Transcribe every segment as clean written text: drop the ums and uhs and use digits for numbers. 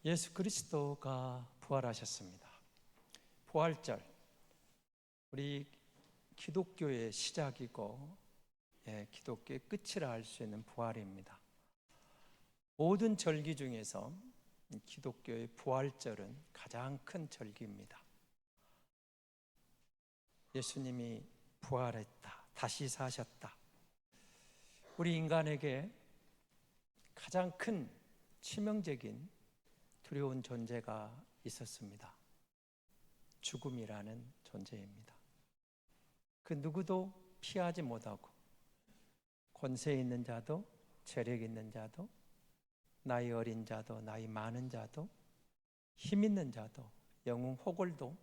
예수 그리스도가 부활하셨습니다. 부활절, 우리 기독교의 시작이고 기독교의 끝이라 할 수 있는 부활입니다. 모든 절기 중에서 기독교의 부활절은 가장 큰 절기입니다. 예수님이 부활했다, 다시 사셨다. 우리 인간에게 가장 큰 치명적인 두려운 존재가 있었습니다. 죽음이라는 존재입니다. 그 누구도 피하지 못하고 권세 있는 자도, 재력 있는 자도, 나이 어린 자도, 나이 많은 자도, 힘 있는 자도, 영웅 호걸도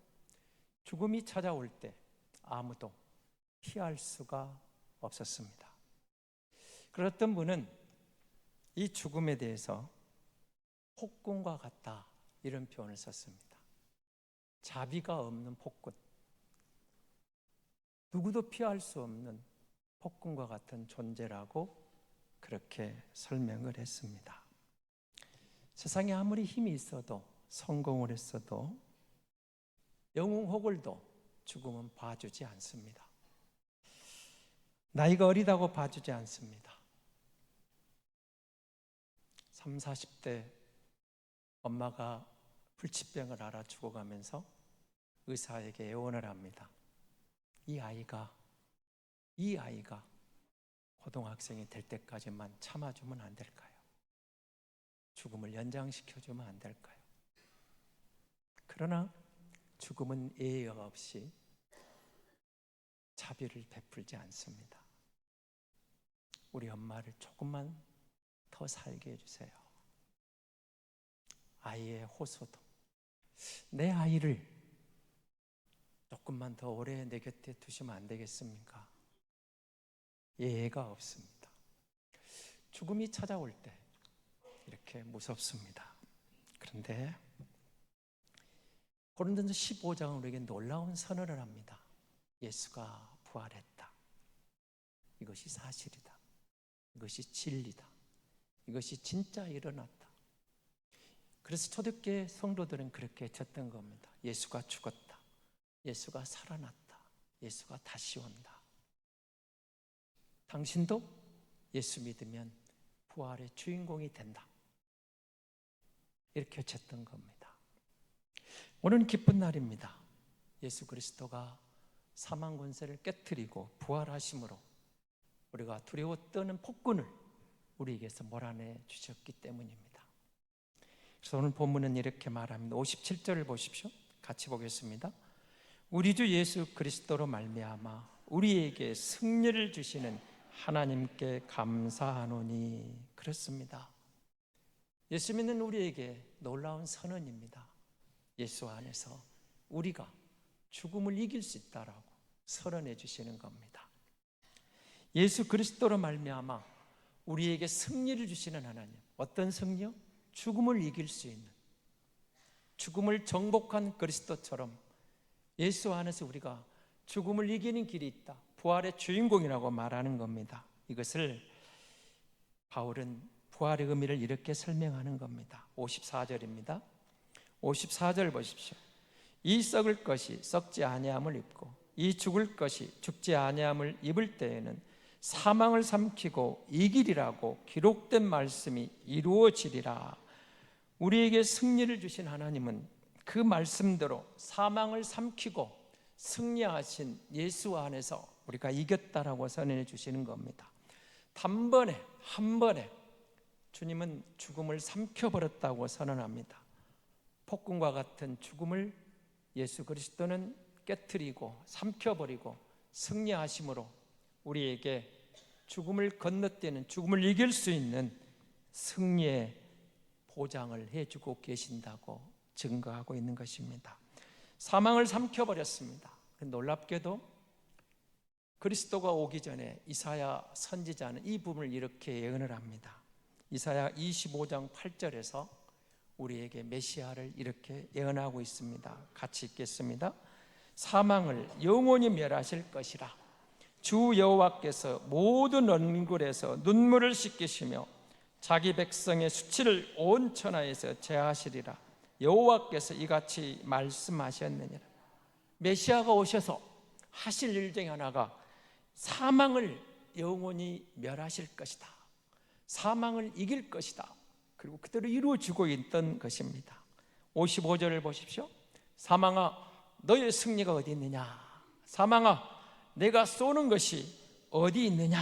죽음이 찾아올 때 아무도 피할 수가 없었습니다. 그랬던 분은 이 죽음에 대해서 폭군과 같다, 이런 표현을 썼습니다. 자비가 없는 폭군, 누구도 피할 수 없는 폭군과 같은 존재라고 그렇게 설명을 했습니다. 세상에 아무리 힘이 있어도, 성공을 했어도, 영웅 호걸도 죽음은 봐주지 않습니다. 나이가 어리다고 봐주지 않습니다. 30, 40대 엄마가 불치병을 앓아 죽어가면서 의사에게 애원을 합니다. 이 아이가 고등학생이 될 때까지만 참아주면 안 될까요? 죽음을 연장시켜주면 안 될까요? 그러나 죽음은 예의 없이 자비를 베풀지 않습니다. 우리 엄마를 조금만 더 살게 해주세요. 아이의 호소도, 내 아이를 조금만 더 오래 내 곁에 두시면 안 되겠습니까? 예의가 없습니다. 죽음이 찾아올 때 이렇게 무섭습니다. 그런데 고린도전서 15장은 우리에게 놀라운 선언을 합니다. 예수가 부활했다. 이것이 사실이다. 이것이 진리다. 이것이 진짜 일어났다. 그래서 초대교회 성도들은 그렇게 외쳤던 겁니다. 예수가 죽었다. 예수가 살아났다. 예수가 다시 온다. 당신도 예수 믿으면 부활의 주인공이 된다. 이렇게 외쳤던 겁니다. 오늘은 기쁜 날입니다. 예수 그리스도가 사망 권세를 깨트리고 부활하심으로 우리가 두려워 떠는 폭군을 우리에게서 몰아내 주셨기 때문입니다. 그래서 오늘 본문은 이렇게 말합니다. 57절을 보십시오. 같이 보겠습니다. 우리 주 예수 그리스도로 말미암아 우리에게 승리를 주시는 하나님께 감사하노니. 그렇습니다. 예수 믿는 우리에게 놀라운 선언입니다. 예수 안에서 우리가 죽음을 이길 수 있다라고 선언해 주시는 겁니다. 예수 그리스도로 말미암아 우리에게 승리를 주시는 하나님. 어떤 승리요? 죽음을 이길 수 있는, 죽음을 정복한 그리스도처럼 예수 안에서 우리가 죽음을 이기는 길이 있다. 부활의 주인공이라고 말하는 겁니다. 이것을 바울은 부활의 의미를 이렇게 설명하는 겁니다. 54절입니다. 54절 보십시오. 이 썩을 것이 썩지 아니함을 입고 이 죽을 것이 죽지 아니함을 입을 때에는 사망을 삼키고 이기리라고 기록된 말씀이 이루어지리라. 우리에게 승리를 주신 하나님은 그 말씀대로 사망을 삼키고 승리하신 예수 안에서 우리가 이겼다라고 선언해 주시는 겁니다. 단번에, 한 번에 주님은 죽음을 삼켜버렸다고 선언합니다. 폭군과 같은 죽음을 예수 그리스도는 깨트리고 삼켜버리고 승리하심으로 우리에게 죽음을 건너뛰는, 죽음을 이길 수 있는 승리의 보장을 해주고 계신다고 증거하고 있는 것입니다. 사망을 삼켜버렸습니다. 놀랍게도 그리스도가 오기 전에 이사야 선지자는 이 부분을 이렇게 예언을 합니다. 이사야 25장 8절에서 우리에게 메시아를 이렇게 예언하고 있습니다. 같이 읽겠습니다. 사망을 영원히 멸하실 것이라. 주 여호와께서 모든 얼굴에서 눈물을 씻기시며 자기 백성의 수치를 온 천하에서 제하시리라. 여호와께서 이같이 말씀하셨느니라. 메시아가 오셔서 하실 일 중에 하나가 사망을 영원히 멸하실 것이다. 사망을 이길 것이다. 그리고 그대로 이루어지고 있던 것입니다. 55절을 보십시오. 사망아, 너의 승리가 어디 있느냐? 사망아, 내가 쏘는 것이 어디 있느냐?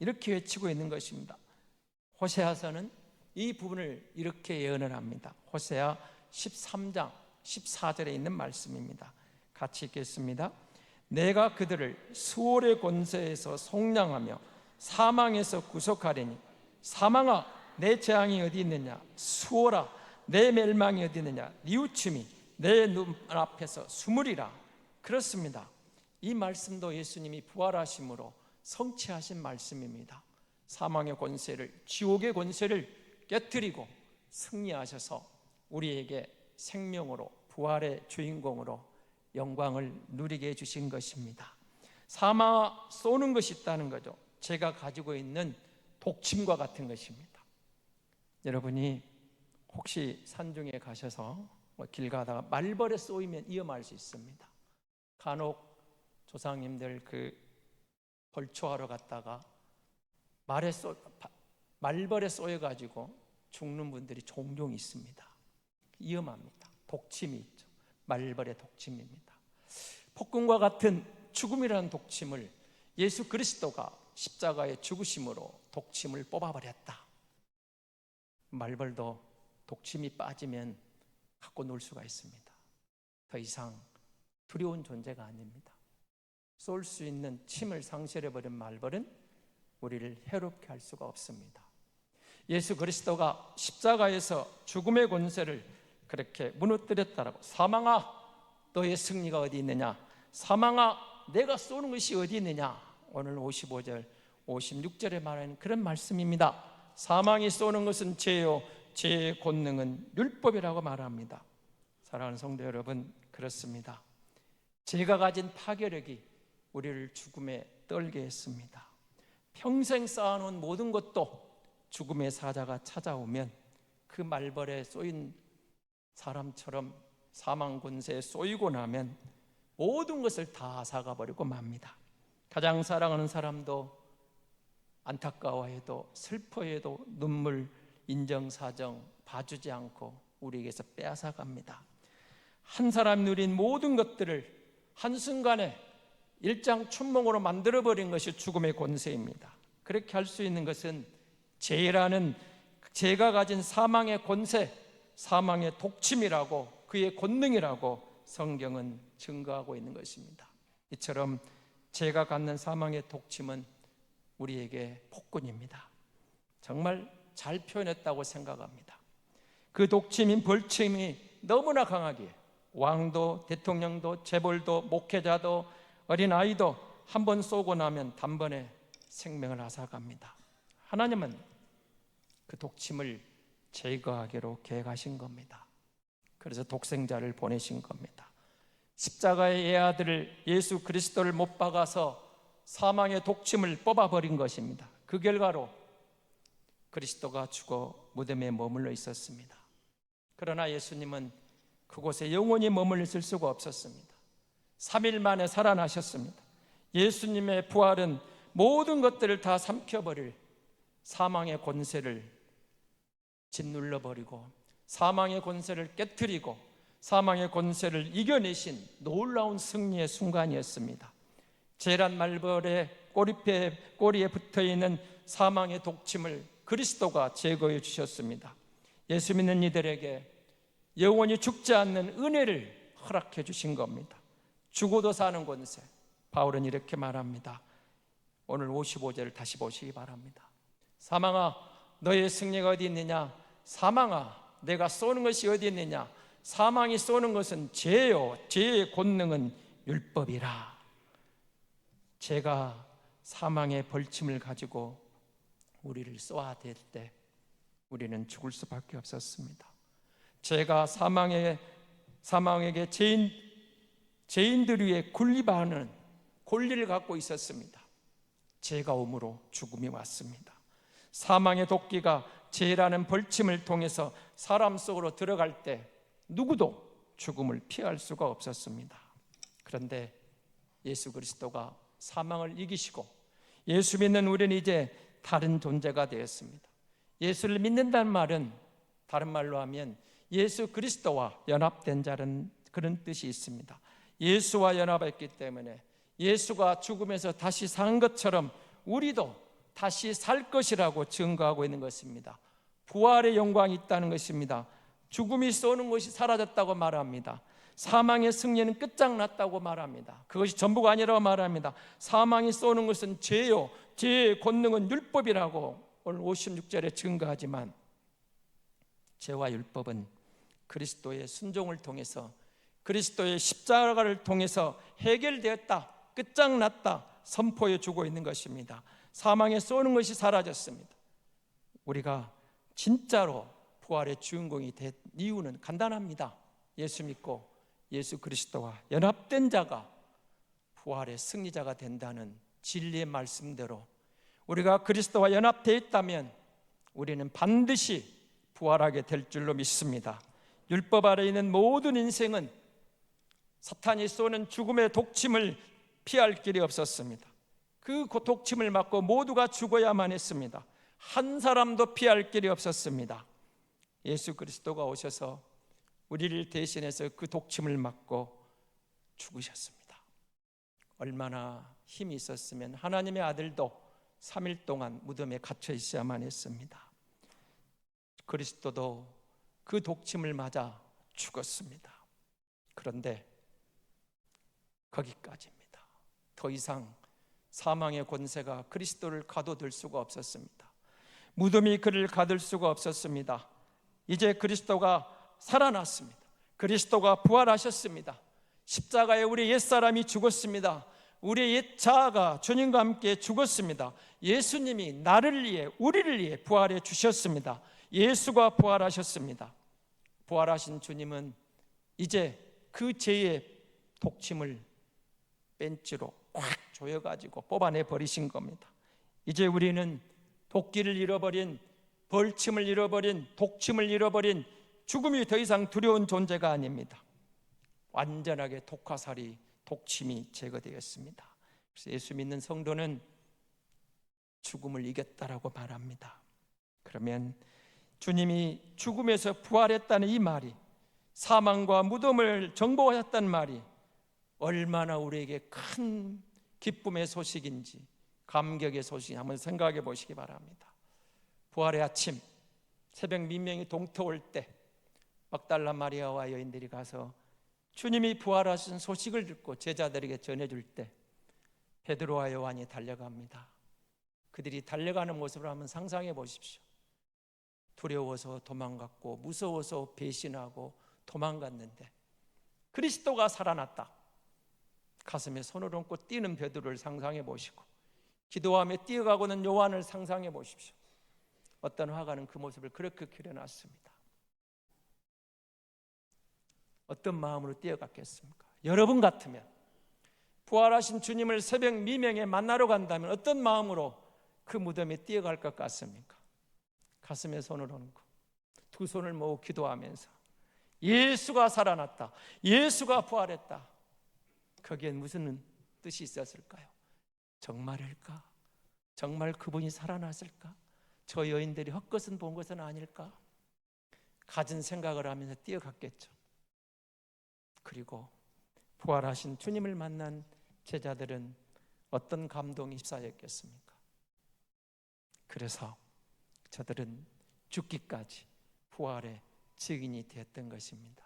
이렇게 외치고 있는 것입니다. 호세아서는 이 부분을 이렇게 예언을 합니다. 호세아 13장 14절에 있는 말씀입니다. 같이 읽겠습니다. 내가 그들을 수월의 권세에서 속량하며 사망에서 구속하리니 사망아, 내 재앙이 어디 있느냐? 수월아, 내 멸망이 어디 있느냐? 뉘우침이 내 눈앞에서 숨으리라. 그렇습니다. 이 말씀도 예수님이 부활하심으로 성취하신 말씀입니다. 사망의 권세를, 지옥의 권세를 깨뜨리고 승리하셔서 우리에게 생명으로, 부활의 주인공으로 영광을 누리게 해주신 것입니다. 사망아, 쏘는 것이 있다는 거죠. 제가 가지고 있는 독침과 같은 것입니다. 여러분이 혹시 산중에 가셔서 길 가다가 말벌에 쏘이면 위험할 수 있습니다. 간혹 조상님들 벌초하러 갔다가 말벌에 쏘여가지고 죽는 분들이 종종 있습니다. 위험합니다. 독침이 있죠. 말벌의 독침입니다. 폭군과 같은 죽음이라는 독침을 예수 그리스도가 십자가의 죽으심으로 독침을 뽑아버렸다. 말벌도 독침이 빠지면 갖고 놀 수가 있습니다. 더 이상 두려운 존재가 아닙니다. 쏠 수 있는 침을 상실해버린 말벌은 우리를 해롭게 할 수가 없습니다. 예수 그리스도가 십자가에서 죽음의 권세를 그렇게 무너뜨렸다라고. 사망아, 너의 승리가 어디 있느냐? 사망아, 내가 쏘는 것이 어디 있느냐? 오늘 55절 56절에 말하는 그런 말씀입니다. 사망이 쏘는 것은 죄요, 죄의 권능은 율법이라고 말합니다. 사랑하는 성도 여러분, 그렇습니다. 죄가 가진 파괴력이 우리를 죽음에 떨게 했습니다. 평생 쌓아놓은 모든 것도 죽음의 사자가 찾아오면 그 말벌에 쏘인 사람처럼 사망 권세에 쏘이고 나면 모든 것을 다 앗아가버리고 맙니다. 가장 사랑하는 사람도 안타까워해도 슬퍼해도 눈물, 인정사정 봐주지 않고 우리에게서 빼앗아갑니다. 한 사람이 누린 모든 것들을 한순간에 일장춘몽으로 만들어버린 것이 죽음의 권세입니다. 그렇게 할 수 있는 것은 죄라는, 죄가 가진 사망의 권세, 사망의 독침이라고, 그의 권능이라고 성경은 증거하고 있는 것입니다. 이처럼 죄가 갖는 사망의 독침은 우리에게 폭군입니다. 정말 잘 표현했다고 생각합니다. 그 독침인 벌침이 너무나 강하기에 왕도, 대통령도, 재벌도, 목회자도, 어린아이도 한 번 쏘고 나면 단번에 생명을 앗아갑니다. 하나님은 그 독침을 제거하기로 계획하신 겁니다. 그래서 독생자를 보내신 겁니다. 십자가의 예아들을, 예수 그리스도를 못 박아서 사망의 독침을 뽑아버린 것입니다. 그 결과로 그리스도가 죽어 무덤에 머물러 있었습니다. 그러나 예수님은 그곳에 영원히 머물러 있을 수가 없었습니다. 3일 만에 살아나셨습니다. 예수님의 부활은 모든 것들을 다 삼켜버릴 사망의 권세를 짓눌러버리고 사망의 권세를 깨뜨리고 사망의 권세를 이겨내신 놀라운 승리의 순간이었습니다. 재란 말벌의 꼬리에 붙어있는 사망의 독침을 그리스도가 제거해 주셨습니다. 예수 믿는 이들에게 영원히 죽지 않는 은혜를 허락해 주신 겁니다. 죽어도 사는 권세. 바울은 이렇게 말합니다. 오늘 55절을 다시 보시기 바랍니다. 사망아, 너의 승리가 어디 있느냐? 사망아, 내가 쏘는 것이 어디 있느냐? 사망이 쏘는 것은 죄요, 죄의 권능은 율법이라. 죄가 사망의 벌침을 가지고 우리를 쏘아댈 때 우리는 죽을 수밖에 없었습니다. 죄가 사망에게 죄인들 위에 권리를 갖고 있었습니다. 죄가 오므로 죽음이 왔습니다. 사망의 도끼가 죄라는 벌침을 통해서 사람 속으로 들어갈 때 누구도 죽음을 피할 수가 없었습니다. 그런데 예수 그리스도가 사망을 이기시고 예수 믿는 우리는 이제 다른 존재가 되었습니다. 예수를 믿는다는 말은 다른 말로 하면 예수 그리스도와 연합된 자는 그런 뜻이 있습니다. 예수와 연합했기 때문에 예수가 죽음에서 다시 산 것처럼 우리도 다시 살 것이라고 증거하고 있는 것입니다. 부활의 영광이 있다는 것입니다. 죽음이 쏘는 것이 사라졌다고 말합니다. 사망의 승리는 끝장났다고 말합니다. 그것이 전부가 아니라고 말합니다. 사망이 쏘는 것은 죄요, 죄의 권능은 율법이라고 오늘 56절에 증거하지만 죄와 율법은 그리스도의 순종을 통해서 그리스도의 십자가를 통해서 해결되었다, 끝장났다 선포해 주고 있는 것입니다. 사망에 쏘는 것이 사라졌습니다. 우리가 진짜로 부활의 주인공이 된 이유는 간단합니다. 예수 믿고 예수 그리스도와 연합된 자가 부활의 승리자가 된다는 진리의 말씀대로 우리가 그리스도와 연합되어 있다면 우리는 반드시 부활하게 될 줄로 믿습니다. 율법 아래 있는 모든 인생은 사탄이 쏘는 죽음의 독침을 피할 길이 없었습니다. 그 독침을 맞고 모두가 죽어야만 했습니다. 한 사람도 피할 길이 없었습니다. 예수 그리스도가 오셔서 우리를 대신해서 그 독침을 맞고 죽으셨습니다. 얼마나 힘이 있었으면 하나님의 아들도 3일 동안 무덤에 갇혀 있어야만 했습니다. 그리스도도 그 독침을 맞아 죽었습니다. 그런데 거기까지입니다. 더 이상 사망의 권세가 그리스도를 가둬둘 수가 없었습니다. 무덤이 그를 가둘 수가 없었습니다. 이제 그리스도가 살아났습니다. 그리스도가 부활하셨습니다. 십자가에 우리 옛사람이 죽었습니다. 우리의 옛 자아가 주님과 함께 죽었습니다. 예수님이 나를 위해 우리를 위해 부활해 주셨습니다. 예수가 부활하셨습니다. 부활하신 주님은 이제 그 죄의 독침을 벤치로 꽉 조여가지고 뽑아내 버리신 겁니다. 이제 우리는 도끼를 잃어버린, 벌침을 잃어버린, 독침을 잃어버린 죽음이 더 이상 두려운 존재가 아닙니다. 완전하게 독화살이, 독침이 제거되었습니다. 그래서 예수 믿는 성도는 죽음을 이겼다라고 말합니다. 그러면 주님이 죽음에서 부활했다는 이 말이, 사망과 무덤을 정복하셨다는 말이 얼마나 우리에게 큰 기쁨의 소식인지, 감격의 소식인지 한번 생각해 보시기 바랍니다. 부활의 아침, 새벽 민명이 동터올 때 막달라 마리아와 여인들이 가서 주님이 부활하신 소식을 듣고 제자들에게 전해줄 때 베드로와 요한이 달려갑니다. 그들이 달려가는 모습을 한번 상상해 보십시오. 두려워서 도망갔고 무서워서 배신하고 도망갔는데 그리스도가 살아났다. 가슴에 손을 얹고 뛰는 베드로를 상상해 보시고 기도하며 뛰어가고는 요한을 상상해 보십시오. 어떤 화가는 그 모습을 그렇게 그려놨습니다. 어떤 마음으로 뛰어갔겠습니까? 여러분 같으면 부활하신 주님을 새벽 미명에 만나러 간다면 어떤 마음으로 그 무덤에 뛰어갈 것 같습니까? 가슴에 손을 얹고 두 손을 모으고 기도하면서 예수가 살아났다, 예수가 부활했다. 거기엔 무슨 뜻이 있었을까요? 정말일까? 정말 그분이 살아났을까? 저 여인들이 헛것은 본 것은 아닐까? 가진 생각을 하면서 뛰어갔겠죠. 그리고 부활하신 주님을 만난 제자들은 어떤 감동이 휩싸였겠습니까? 그래서 저들은 죽기까지 부활의 증인이 되었던 것입니다.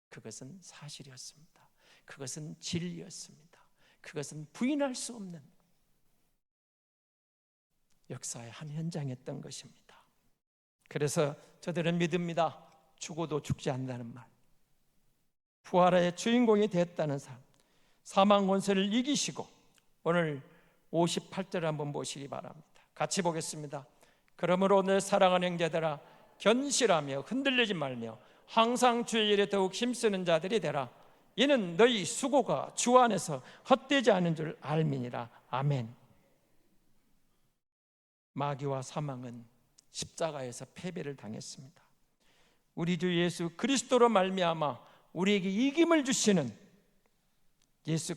그것은 사실이었습니다. 그것은 진리였습니다. 그것은 부인할 수 없는 역사의 한 현장이었던 것입니다. 그래서 저들은 믿습니다. 죽어도 죽지 않는다는 말, 부활의 주인공이 됐다는 삶, 사망 권세를 이기시고 오늘 58절 한번 보시기 바랍니다. 같이 보겠습니다. 그러므로 내 사랑하는 형제들아 견실하며 흔들리지 말며 항상 주의 일에 더욱 힘쓰는 자들이 되라. 이는 너희 수고가 주 안에서 헛되지 않은 줄 알미니라. 아멘. 마귀와 사망은 십자가에서 패배를 당했습니다. 우리 주 예수 그리스도로 말미암아 우리에게 이김을 주시는 예수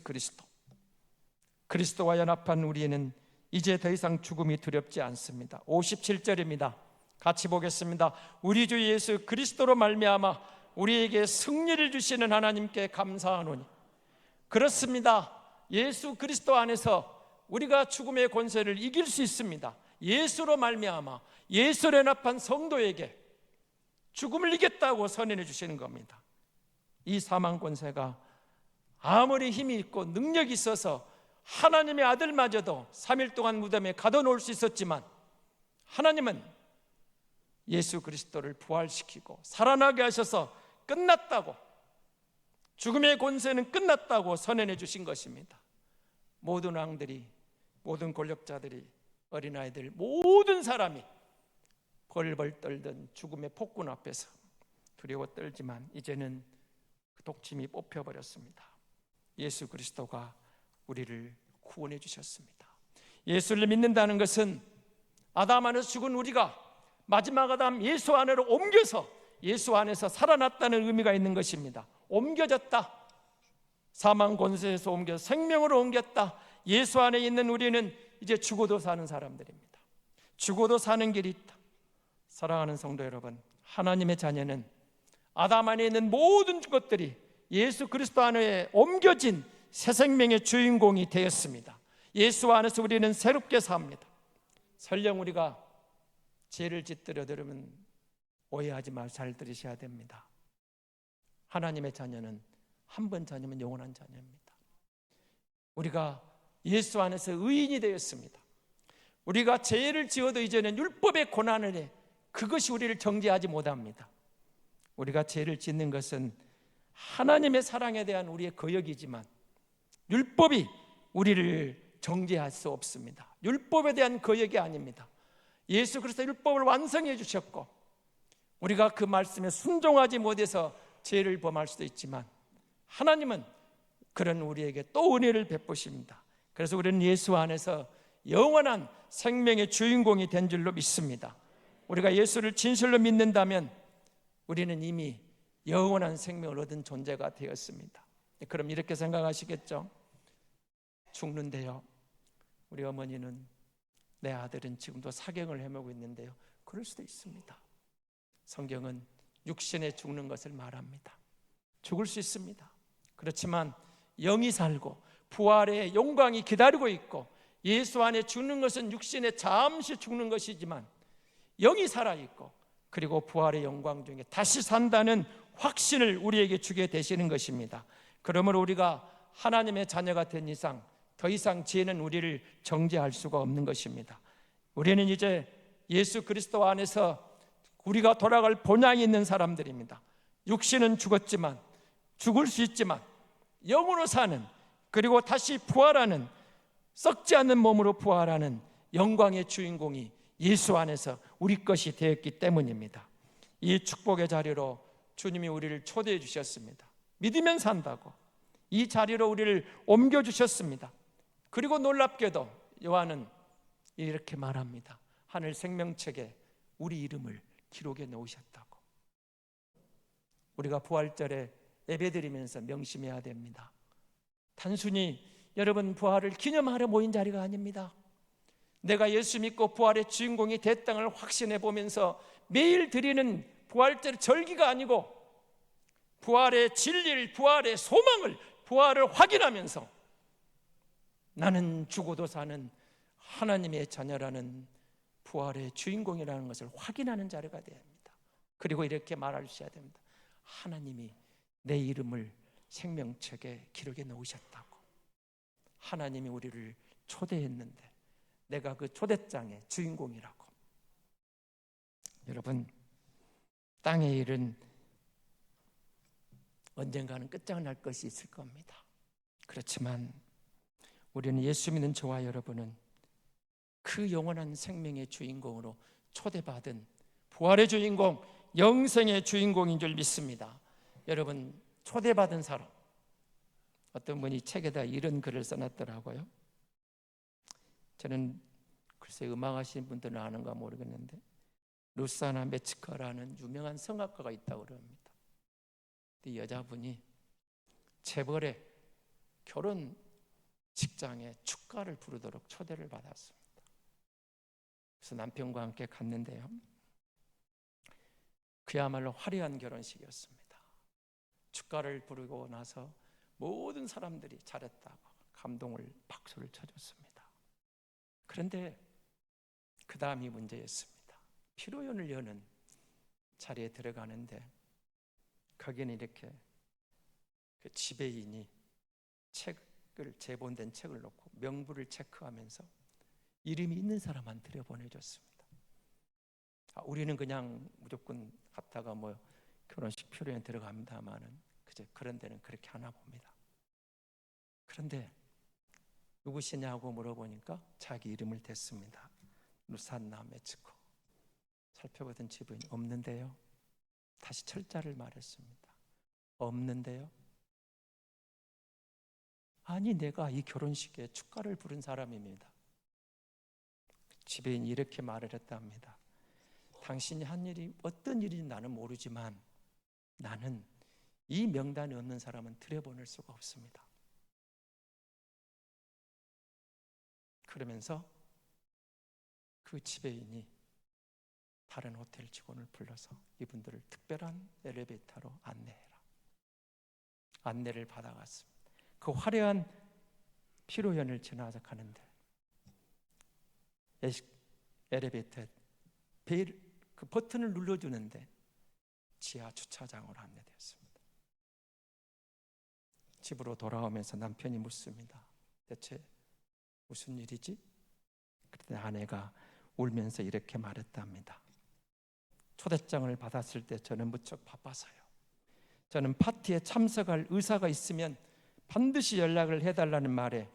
그리스도와 연합한 우리는 이제 더 이상 죽음이 두렵지 않습니다. 57절입니다. 같이 보겠습니다. 우리 주 예수 그리스도로 말미암아 우리에게 승리를 주시는 하나님께 감사하노니. 그렇습니다. 예수 그리스도 안에서 우리가 죽음의 권세를 이길 수 있습니다. 예수로 말미암아 예수로 연합한 성도에게 죽음을 이겼다고 선언해 주시는 겁니다. 이 사망 권세가 아무리 힘이 있고 능력이 있어서 하나님의 아들마저도 3일 동안 무덤에 가둬놓을 수 있었지만, 하나님은 예수 그리스도를 부활시키고 살아나게 하셔서 끝났다고, 죽음의 권세는 끝났다고 선언해 주신 것입니다. 모든 왕들이, 모든 권력자들이, 어린아이들, 모든 사람이 벌벌 떨던 죽음의 폭군 앞에서 두려워 떨지만 이제는 그 독침이 뽑혀버렸습니다. 예수 그리스도가 우리를 구원해 주셨습니다. 예수를 믿는다는 것은 아담 안에서 죽은 우리가 마지막 아담 예수 안으로 옮겨서 예수 안에서 살아났다는 의미가 있는 것입니다. 옮겨졌다. 사망 권세에서 옮겨 생명으로 옮겼다. 예수 안에 있는 우리는 이제 죽어도 사는 사람들입니다. 죽어도 사는 길이 있다. 사랑하는 성도 여러분, 하나님의 자녀는 아담 안에 있는 모든 것들이 예수 그리스도 안에 옮겨진 새 생명의 주인공이 되었습니다. 예수 안에서 우리는 새롭게 삽니다. 설령 우리가 죄를 짓들어 들으면 오해하지 말고 잘 들으셔야 됩니다. 하나님의 자녀는 한 번 자녀면 영원한 자녀입니다. 우리가 예수 안에서 의인이 되었습니다. 우리가 죄를 지어도 이제는 율법의 고난 아래 그것이 우리를 정죄하지 못합니다. 우리가 죄를 짓는 것은 하나님의 사랑에 대한 우리의 거역이지만 율법이 우리를 정죄할 수 없습니다. 율법에 대한 거역이 아닙니다. 예수 그리스도 율법을 완성해 주셨고 우리가 그 말씀에 순종하지 못해서 죄를 범할 수도 있지만 하나님은 그런 우리에게 또 은혜를 베푸십니다. 그래서 우리는 예수 안에서 영원한 생명의 주인공이 된 줄로 믿습니다. 우리가 예수를 진실로 믿는다면 우리는 이미 영원한 생명을 얻은 존재가 되었습니다. 그럼 이렇게 생각하시겠죠? 죽는데요, 우리 어머니는 내 아들은 지금도 사경을 헤매고 있는데요. 그럴 수도 있습니다. 성경은 육신에 죽는 것을 말합니다. 죽을 수 있습니다. 그렇지만 영이 살고 부활의 영광이 기다리고 있고 예수 안에 죽는 것은 육신에 잠시 죽는 것이지만 영이 살아있고 그리고 부활의 영광 중에 다시 산다는 확신을 우리에게 주게 되시는 것입니다. 그러므로 우리가 하나님의 자녀가 된 이상 더 이상 죄는 우리를 정죄할 수가 없는 것입니다. 우리는 이제 예수 그리스도 안에서 우리가 돌아갈 본향이 있는 사람들입니다. 육신은 죽었지만 죽을 수 있지만 영으로 사는, 그리고 다시 부활하는, 썩지 않는 몸으로 부활하는 영광의 주인공이 예수 안에서 우리 것이 되었기 때문입니다. 이 축복의 자리로 주님이 우리를 초대해 주셨습니다. 믿으면 산다고 이 자리로 우리를 옮겨주셨습니다. 그리고 놀랍게도 요한은 이렇게 말합니다. 하늘 생명책에 우리 이름을 기록해 놓으셨다고. 우리가 부활절에 예배드리면서 명심해야 됩니다. 단순히 여러분 부활을 기념하러 모인 자리가 아닙니다. 내가 예수 믿고 부활의 주인공이 됐다는 걸 확신해 보면서 매일 드리는 부활절 절기가 아니고 부활의 진리를, 부활의 소망을, 부활을 확인하면서 나는 죽어도 사는 하나님의 자녀라는 부활의 주인공이라는 것을 확인하는 자리가 되어야 합니다. 그리고 이렇게 말하셔야 됩니다. 하나님이 내 이름을 생명책에 기록해 놓으셨다고. 하나님이 우리를 초대했는데 내가 그 초대장의 주인공이라고. 여러분, 땅의 일은 언젠가는 끝장날 것이 있을 겁니다. 그렇지만 우리는 예수 믿는 저와 여러분은 그 영원한 생명의 주인공으로 초대받은 부활의 주인공, 영생의 주인공인 줄 믿습니다. 여러분, 초대받은 사람, 어떤 분이 책에다 이런 글을 써놨더라고요. 저는 글쎄 음악하시는 분들은 아는가 모르겠는데 루사나 메츠커라는 유명한 성악가가 있다고 그럽니다. 이 여자분이 재벌의 결혼 직장에 축가를 부르도록 초대를 받았습니다. 그래서 남편과 함께 갔는데요, 그야말로 화려한 결혼식이었습니다. 축가를 부르고 나서 모든 사람들이 잘했다고 감동을 박수를 쳐줬습니다. 그런데 그 다음이 문제였습니다. 피로연을 여는 자리에 들어가는데 거기는 이렇게 그 지배인이 제본된 책을 놓고 명부를 체크하면서 이름이 있는 사람만 들여보내줬습니다. 우리는 그냥 무조건 갔다가 뭐 결혼식 피로연 들어갑니다마는 그런 데는 그렇게 하나 봅니다. 그런데 누구시냐고 물어보니까 자기 이름을 댔습니다. 루산나 메츠코. 살펴보던 지부인이 없는데요. 다시 철자를 말했습니다. 없는데요. 아니, 내가 이 결혼식에 축가를 부른 사람입니다. 지배인이 이렇게 말을 했답니다. 당신이 한 일이 어떤 일인지 나는 모르지만 나는 이 명단에 없는 사람은 들여보낼 수가 없습니다. 그러면서 그 지배인이 다른 호텔 직원을 불러서 이분들을 특별한 엘리베이터로 안내해라. 안내를 받아갔습니다. 그 화려한 피로연을 지나서 가는데 엘리베이터에 그 버튼을 눌러주는데 지하 주차장으로 안내되었습니다. 집으로 돌아오면서 남편이 묻습니다. 대체 무슨 일이지? 그때 아내가 울면서 이렇게 말했답니다. 초대장을 받았을 때 저는 무척 바빠서요. 저는 파티에 참석할 의사가 있으면 반드시 연락을 해달라는 말에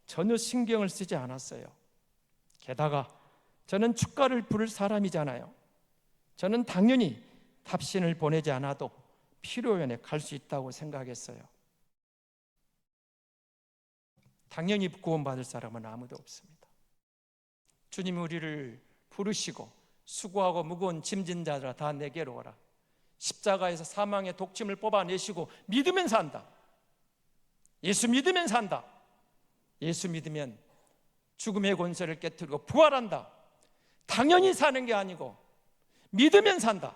전혀 신경을 쓰지 않았어요. 게다가 저는 축가를 부를 사람이잖아요. 저는 당연히 답신을 보내지 않아도 피로연에 갈 수 있다고 생각했어요. 당연히 구원받을 사람은 아무도 없습니다. 주님이 우리를 부르시고 수고하고 무거운 짐진 자들아 다 내게로 오라. 십자가에서 사망의 독침을 뽑아내시고 믿으면 산다. 예수 믿으면 산다. 예수 믿으면 죽음의 권세를 깨뜨리고 부활한다. 당연히 사는 게 아니고 믿으면 산다.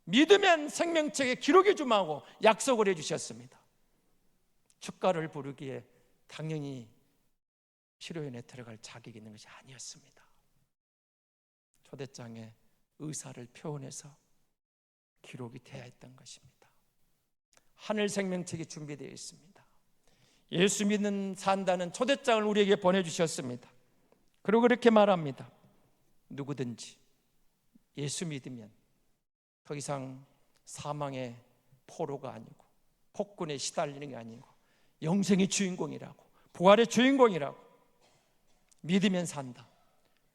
믿으면 생명책에 기록해 주마고 약속을 해주셨습니다. 축가를 부르기에 당연히 피로연에 들어갈 자격이 있는 것이 아니었습니다. 초대장에 의사를 표현해서 기록이 되어 있던 것입니다. 하늘 생명책이 준비되어 있습니다. 예수 믿는 산다는 초대장을 우리에게 보내주셨습니다. 그리고 그렇게 말합니다. 누구든지 예수 믿으면 더 이상 사망의 포로가 아니고 폭군에 시달리는 게 아니고 영생의 주인공이라고, 부활의 주인공이라고, 믿으면 산다.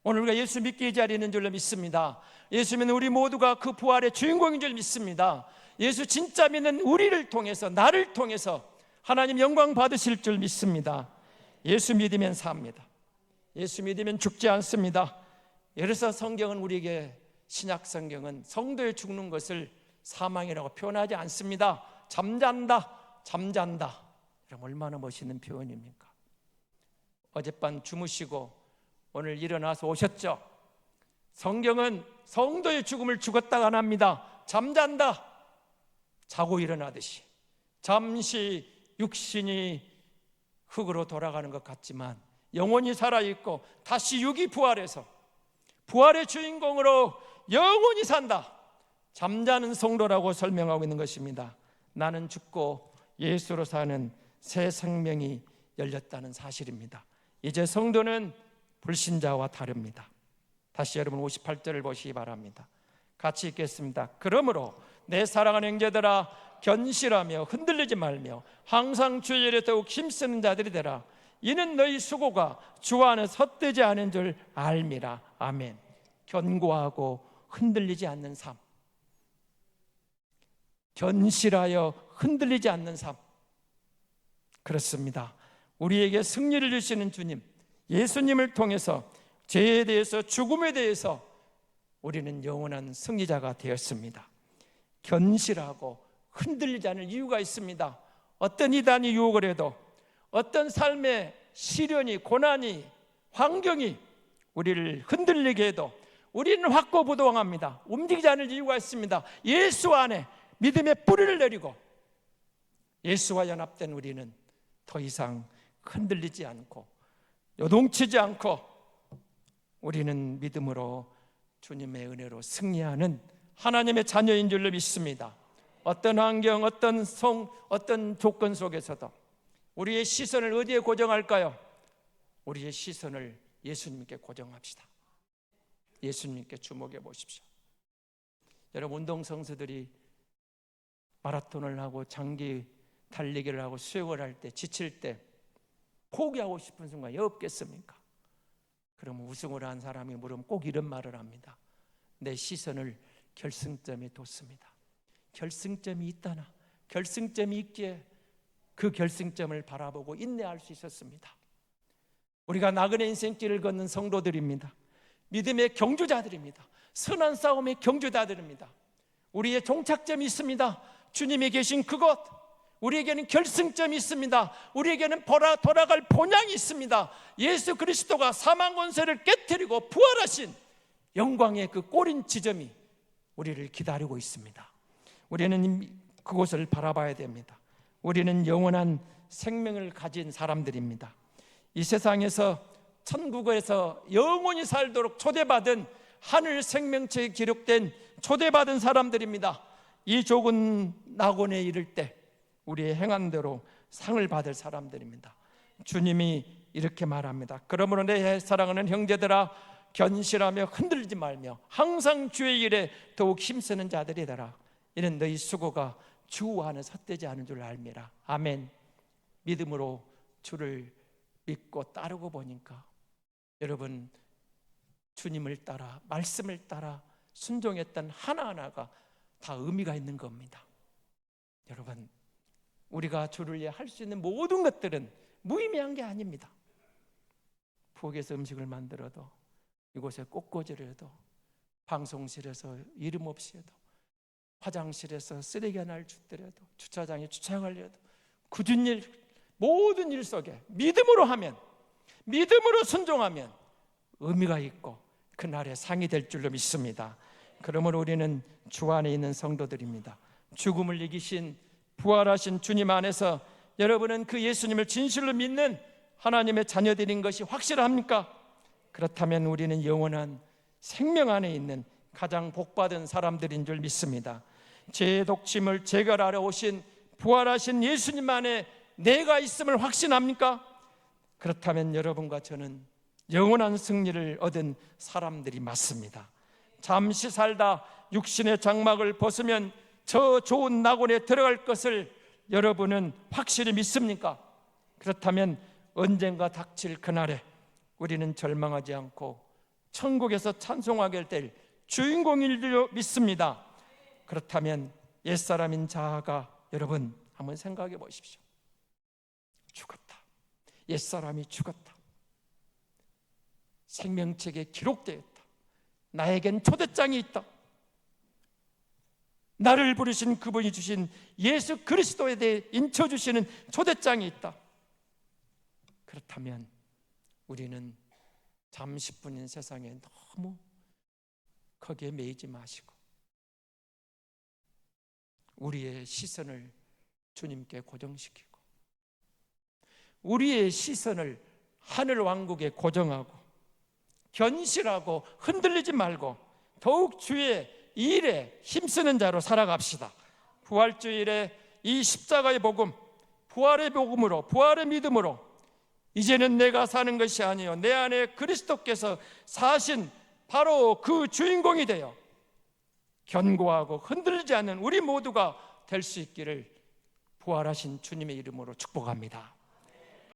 오늘 우리가 예수 믿기 이 자리에 있는 줄로 믿습니다. 예수 믿는 우리 모두가 그 부활의 주인공인 줄 믿습니다. 예수 진짜 믿는 우리를 통해서, 나를 통해서 하나님 영광 받으실 줄 믿습니다. 예수 믿으면 삽니다. 예수 믿으면 죽지 않습니다. 그래서 성경은 우리에게, 신약 성경은 성도의 죽는 것을 사망이라고 표현하지 않습니다. 잠잔다, 잠잔다. 그럼 얼마나 멋있는 표현입니까? 어젯밤 주무시고 오늘 일어나서 오셨죠? 성경은 성도의 죽음을 죽었다가 안 합니다. 잠잔다, 자고 일어나듯이 잠시 육신이 흙으로 돌아가는 것 같지만 영혼이 살아있고 다시 육이 부활해서 부활의 주인공으로 영원히 산다. 잠자는 성도라고 설명하고 있는 것입니다. 나는 죽고 예수로 사는 새 생명이 열렸다는 사실입니다. 이제 성도는 불신자와 다릅니다. 다시 여러분 58절을 보시기 바랍니다. 같이 읽겠습니다. 그러므로 내 사랑하는 형제들아, 견실하며 흔들리지 말며 항상 주의 일에 더욱 힘쓰는 자들이 되라. 이는 너희 수고가 주 안에서 헛되지 않은 줄 알미라. 아멘. 견고하고 흔들리지 않는 삶, 견실하여 흔들리지 않는 삶, 그렇습니다. 우리에게 승리를 주시는 주님, 예수님을 통해서 죄에 대해서, 죽음에 대해서 우리는 영원한 승리자가 되었습니다. 견실하고 흔들리지 않을 이유가 있습니다. 어떤 이단이 유혹을 해도, 어떤 삶의 시련이, 고난이, 환경이 우리를 흔들리게 해도 우리는 확고부동합니다. 움직이지 않을 이유가 있습니다. 예수 안에 믿음의 뿌리를 내리고 예수와 연합된 우리는 더 이상 흔들리지 않고 요동치지 않고 우리는 믿음으로 주님의 은혜로 승리하는 하나님의 자녀인 줄로 믿습니다. 어떤 환경, 어떤 조건 속에서도 우리의 시선을 어디에 고정할까요? 우리의 시선을 예수님께 고정합시다. 예수님께 주목해 보십시오. 여러분, 운동선수들이 마라톤을 하고 장기 달리기를 하고 수영을 할 때 지칠 때 포기하고 싶은 순간이 없겠습니까? 그러면 우승을 한 사람이 물으면 꼭 이런 말을 합니다. 내 시선을 결승점에 뒀습니다. 결승점이 있다나, 결승점이 있기에 그 결승점을 바라보고 인내할 수 있었습니다. 우리가 나그네 인생길을 걷는 성도들입니다. 믿음의 경주자들입니다. 선한 싸움의 경주자들입니다. 우리의 종착점이 있습니다. 주님이 계신 그곳, 우리에게는 결승점이 있습니다. 우리에게는 돌아갈 본향이 있습니다. 예수 그리스도가 사망 권세를 깨뜨리고 부활하신 영광의 그 꼬린 지점이 우리를 기다리고 있습니다. 우리는 그곳을 바라봐야 됩니다. 우리는 영원한 생명을 가진 사람들입니다. 이 세상에서 천국에서 영원히 살도록 초대받은 하늘 생명체에 기록된 초대받은 사람들입니다. 이 좁은 낙원에 이를 때 우리의 행한 대로 상을 받을 사람들입니다. 주님이 이렇게 말합니다. 그러므로 내 사랑하는 형제들아, 견실하며 흔들리지 말며 항상 주의 일에 더욱 힘쓰는 자들이더라. 이는 너희 수고가 주 안에서 헛되지 않은 줄 알미라. 아멘. 믿음으로 주를 믿고 따르고 보니까 여러분, 주님을 따라, 말씀을 따라 순종했던 하나하나가 다 의미가 있는 겁니다. 여러분, 우리가 주를 위해 할 수 있는 모든 것들은 무의미한 게 아닙니다. 부엌에서 음식을 만들어도, 이곳에 꽃꽂이를 해도, 방송실에서 이름 없이 해도, 화장실에서 쓰레기 하나를 줍더라도, 주차장에 주차하려 해도, 굳은 일, 모든 일 속에 믿음으로 하면, 믿음으로 순종하면 의미가 있고 그날의 상이 될 줄로 믿습니다. 그러므로 우리는 주 안에 있는 성도들입니다. 죽음을 이기신 부활하신 주님 안에서 여러분은 그 예수님을 진실로 믿는 하나님의 자녀들인 것이 확실합니까? 그렇다면 우리는 영원한 생명 안에 있는 가장 복받은 사람들인 줄 믿습니다. 죄의 독침을 제거하러 오신 부활하신 예수님 안에 내가 있음을 확신합니까? 그렇다면 여러분과 저는 영원한 승리를 얻은 사람들이 맞습니다. 잠시 살다 육신의 장막을 벗으면 저 좋은 낙원에 들어갈 것을 여러분은 확실히 믿습니까? 그렇다면 언젠가 닥칠 그날에 우리는 절망하지 않고 천국에서 찬송하게 될 주인공일 줄 믿습니다. 그렇다면 옛사람인 자아가 여러분 한번 생각해 보십시오. 죽었다. 옛사람이 죽었다. 생명책에 기록되었다. 나에겐 초대장이 있다. 나를 부르신 그분이 주신 예수 그리스도에 대해 인쳐주시는 초대장이 있다. 그렇다면 우리는 잠시뿐인 세상에 너무 거기에 매이지 마시고 우리의 시선을 주님께 고정시키고 우리의 시선을 하늘 왕국에 고정하고 견실하고 흔들리지 말고 더욱 주의 일에 힘쓰는 자로 살아갑시다. 부활주일에 이 십자가의 복음, 부활의 복음으로, 부활의 믿음으로 이제는 내가 사는 것이 아니요 내 안에 그리스도께서 사신 바로 그 주인공이 되어 견고하고 흔들리지 않는 우리 모두가 될 수 있기를 부활하신 주님의 이름으로 축복합니다.